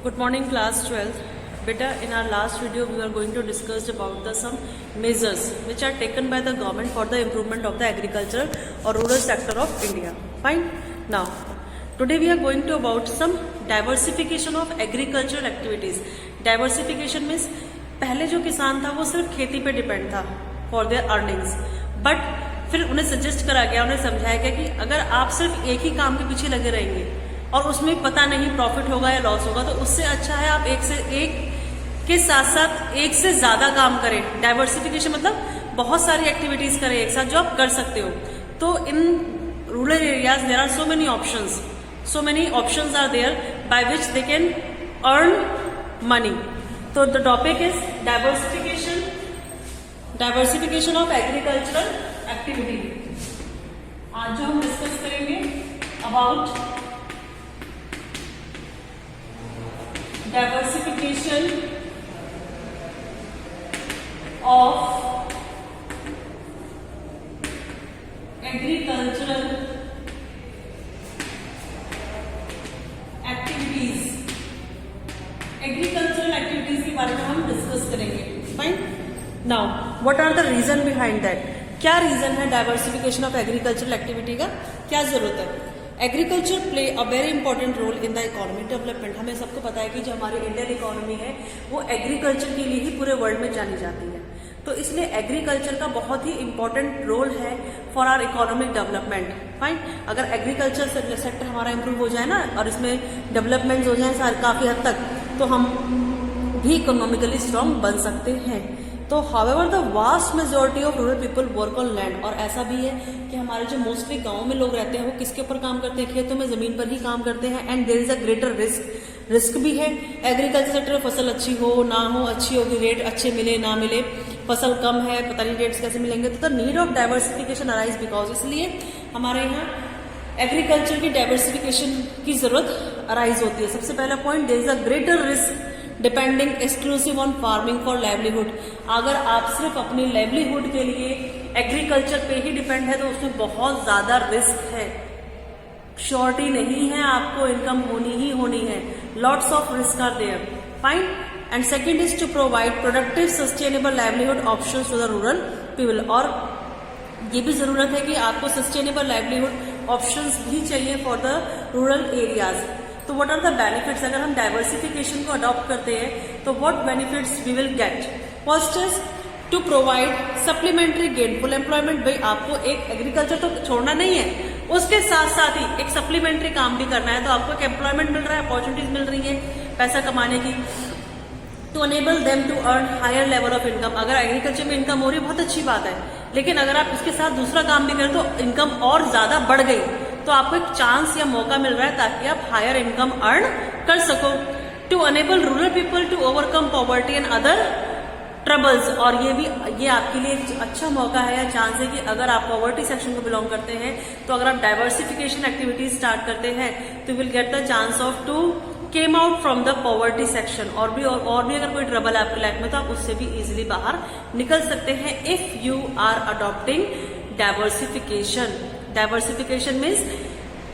Good morning, class 12th. Beta, in our last video, we were going to discuss about the some measures which are taken by the government for the improvement of the agricultural or rural sector of India. Fine. Now, today we are going to about some diversification of agricultural activities. Diversification means पहले जो किसान था वो सिर्फ खेती पे depend था for their earnings, but फिर उन्हें सजेस्ट करा गया, उन्हें समझाया गया कि अगर आप सिर्फ एक ही काम के पीछे लगे रहेंगे और उसमें पता नहीं प्रॉफिट होगा या लॉस होगा, तो उससे अच्छा है आप एक से एक के साथ साथ एक से ज्यादा काम करें. डाइवर्सिफिकेशन मतलब बहुत सारी एक्टिविटीज करें एक साथ जो आप कर सकते हो. तो in rural areas there are so many options are there by which they can earn money. तो the topic is diversification of agricultural activity. आज जो हम डिस्कस करेंगे about diversification of agricultural activities. Agricultural activities के बारे में हम discuss करेंगे. Fine. Now what are the reason behind that. क्या रीजन है डाइवर्सिफिकेशन ऑफ एग्रीकल्चरल एक्टिविटी का, क्या जरूरत है. Agriculture play a very important role in the economic development. हमें सबको पता है कि जो हमारी इंडियन इकोनॉमी है वो एग्रीकल्चर के लिए ही पूरे वर्ल्ड में जानी जाती है. तो इसलिए एग्रीकल्चर का बहुत ही इंपॉर्टेंट रोल है for our economic development. Fine. अगर एग्रीकल्चर सेक्टर हमारा इंप्रूव हो जाए ना और इसमें डेवलपमेंट हो जाए काफी हद तक, तो हम भी इकोनॉमिकली स्ट्रांग बन सकते हैं. तो however the vast majority of rural people work on land. और ऐसा भी है कि हमारे जो मोस्टली गांव में लोग रहते हैं वो किसके ऊपर काम करते हैं, खेतों में, जमीन पर ही काम करते हैं. And there is a greater risk भी है. एग्रीकल्चर सेक्टर में फसल अच्छी हो ना हो, अच्छी होगी, रेट अच्छे मिले ना मिले, फसल कम है, पता नहीं रेट्स कैसे मिलेंगे. तो the need of diversification arise because, इसलिए हमारे यहाँ एग्रीकल्चर की डाइवर्सिफिकेशन की जरूरत अराइज होती है. सबसे पहला point, there is a greater risk depending exclusive on farming for livelihood. अगर आप सिर्फ अपनी लाइवलीहुड के लिए एग्रीकल्चर पे ही डिपेंड है तो उसमें बहुत ज्यादा रिस्क है. श्योरिटी नहीं है, आपको इनकम होनी ही होनी है. Lots of risk are there. Fine. And second is to provide productive sustainable livelihood options to the rural people. और ये भी जरूरत है कि आपको सस्टेनेबल लाइवलीहुड ऑप्शंस भी चाहिए फॉर द रूरल एरियाज. तो व्हाट आर द बेनिफिट्स अगर हम डाइवर्सिफिकेशन को अडॉप्ट करते हैं तो what benefits we will get. First is to provide supplementary gainful employment. भाई आपको एक एग्रीकल्चर तो छोड़ना नहीं है, उसके साथ साथ ही एक सप्लीमेंट्री काम भी करना है. तो आपको एक एम्प्लॉयमेंट मिल रहा है, अपॉर्चुनिटीज मिल रही है पैसा कमाने की. To enable them to earn higher level of income. अगर एग्रीकल्चर में इनकम हो रही है बहुत अच्छी बात है, लेकिन अगर आप उसके साथ दूसरा काम भी करें तो इनकम और ज्यादा बढ़ गई, तो आपको एक चांस या मौका मिल रहा है ताकि आप हायर इनकम अर्न कर सको. To enable rural people to overcome poverty and other troubles. और ये आपके लिए एक अच्छा मौका है या चांस है कि अगर आप पॉवर्टी सेक्शन को बिलोंग करते हैं तो अगर आप डाइवर्सिफिकेशन एक्टिविटीज स्टार्ट करते हैं तो will get the chance of to came out from the poverty section. और भी अगर कोई ट्रबल है आपकी लाइफ में तो आप उससे भी इजिली बाहर निकल सकते हैं if you are adopting diversification. Diversification means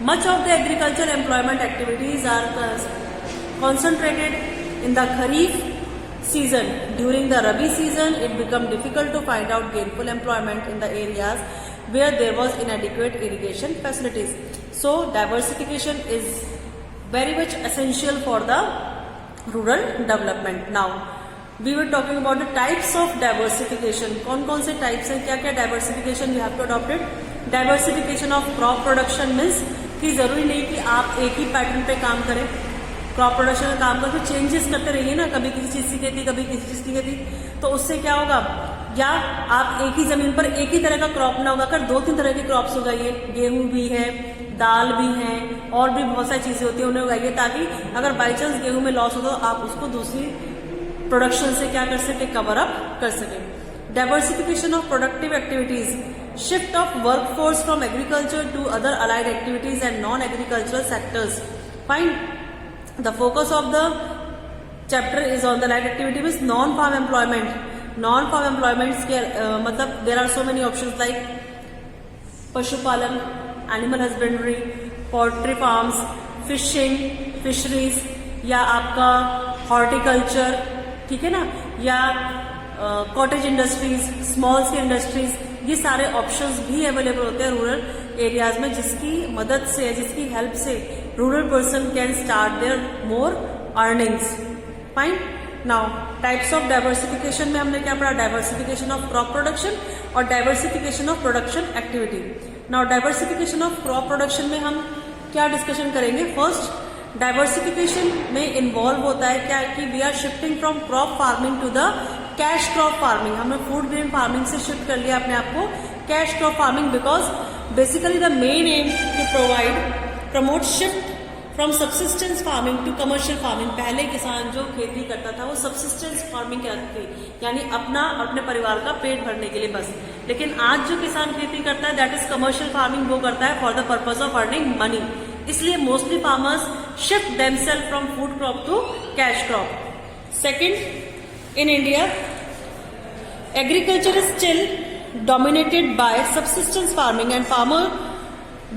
much of the agricultural employment activities are concentrated in the Kharif season. During the Rabi season, it become difficult to find out gainful employment in the areas where there was inadequate irrigation facilities. So, diversification is very much essential for the rural development. Now, we were talking about the types of diversification. कौन से types हैं, क्या क्या diversification you have to adopt it. Diversification of crop production means कि जरूरी नहीं कि आप एक ही पैटर्न पे काम करें. क्रॉप प्रोडक्शन का काम करके चेंजेस करते रहिए ना, कभी किसी चीज की खेती, कभी किसी चीज की खेती. तो उससे क्या होगा, या आप एक ही जमीन पर एक ही तरह का क्रॉप ना उगाकर 2-3 तरह के क्रॉप्स उगाइए. गेहूं भी है, दाल भी है, और भी बहुत सारी चीजें होती है, उन्हें उगाइए ताकि अगर बाई चांस गेहूं में लॉस हो तो आप उसको दूसरी प्रोडक्शन से क्या कर सके, कवर अप कर सके. Diversification of productive activities. Shift of workforce from agriculture to other allied activities and non-agricultural sectors. Fine. The focus of the chapter is on the allied activity with non-farm employment. Non-farm employments के मतलब there are so many options like पशुपालन, animal husbandry, poultry farms, fishing, fisheries, या आपका horticulture, ठीक है ना, या cottage industries, small scale industries, ये सारे ऑप्शंस भी अवेलेबल होते हैं रूरल एरियाज में, जिसकी मदद से, जिसकी हेल्प से rural person can start their more earnings. Fine. Now types of diversification में हमने क्या पढ़ा? डाइवर्सिफिकेशन ऑफ क्रॉप प्रोडक्शन और diversification of production activity. Now diversification of crop production में हम क्या डिस्कशन करेंगे? फर्स्ट, डाइवर्सिफिकेशन में इन्वॉल्व होता है क्या कि we are shifting from crop farming to the cash crop farming. हमने फूड ग्रेन फार्मिंग से शिफ्ट कर लिया अपने आप को cash crop farming, because basically the main aim to promote shift from subsistence farming to commercial farming. पहले किसान जो खेती करता था वो सब्सिस्टेंस फार्मिंग करते थे, यानी अपने परिवार का पेट भरने के लिए बस। लेकिन आज जो किसान खेती करता है दैट इज कमर्शियल फार्मिंग, वो करता है for the purpose of earning money. इसलिए mostly farmers shift themselves from food crop to cash crop. Second, in India agriculture is still dominated by subsistence farming and farmer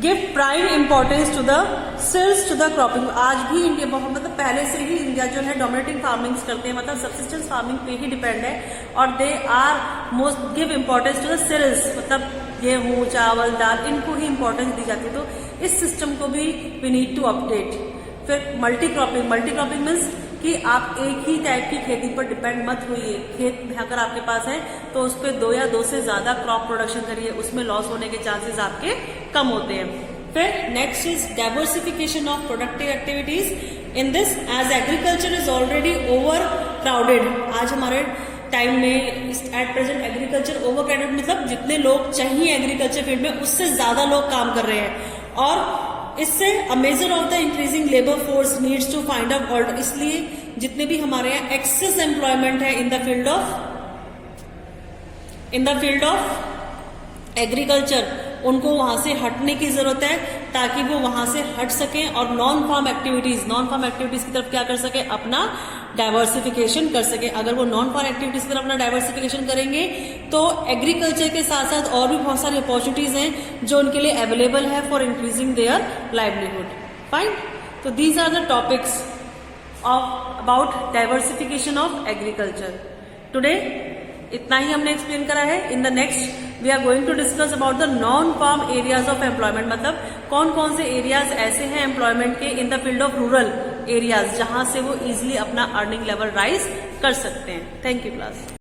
give prime importance to the silks to the cropping। आज भी India मतलब पहले से ही India जो है dominating farmings करते हैं, मतलब सब्सिस्टेंस फार्मिंग पे ही डिपेंड है, और they are most give importance to the cereals, मतलब गेहूं, चावल, दाल, इनको ही इम्पोर्टेंस दी जाती है। तो इस सिस्टम को भी वी नीड टू अपडेट। फिर मल्टी क्रॉपिंग मीन्स कि आप एक ही टाइप की खेती पर डिपेंड मत होइए। खेत अगर आपके पास है तो उस पर 2 या 2 से ज्यादा क्रॉप प्रोडक्शन करिए, उसमें लॉस होने के चांसेस आपके कम होते हैं। फिर next is diversification of productive activities. In this age agriculture is already overcrowded. आज हमारे टाइम में at present agriculture overcrowded, मतलब जितने लोग चाहिए एग्रीकल्चर फील्ड में उससे ज्यादा लोग काम कर रहे हैं, और इससे a major of the increasing labour force needs to find out alter. इसलिए जितने भी हमारे यहाँ एक्सेस एम्प्लॉयमेंट है in the field of agriculture, उनको वहां से हटने की जरूरत है ताकि वो वहां से हट सकें और नॉन फार्म एक्टिविटीज की तरफ क्या कर सके? अपना डाइवर्सिफिकेशन कर सके। अगर वो नॉन फार्म एक्टिविटीज की तरफ अपना डाइवर्सिफिकेशन करेंगे तो एग्रीकल्चर के साथ साथ और भी बहुत सारी अपॉर्चुनिटीज हैं जो उनके लिए अवेलेबल है for increasing their livelihood. Fine. तो these are the topics about diversification of agriculture. Today इतना ही हमने एक्सप्लेन करा है। In the next we are going to discuss about the non farm areas of employment, मतलब कौन कौन से एरियाज ऐसे हैं एम्प्लॉयमेंट के in the field of rural areas जहां से वो इजिली अपना अर्निंग लेवल राइज कर सकते हैं। Thank you class.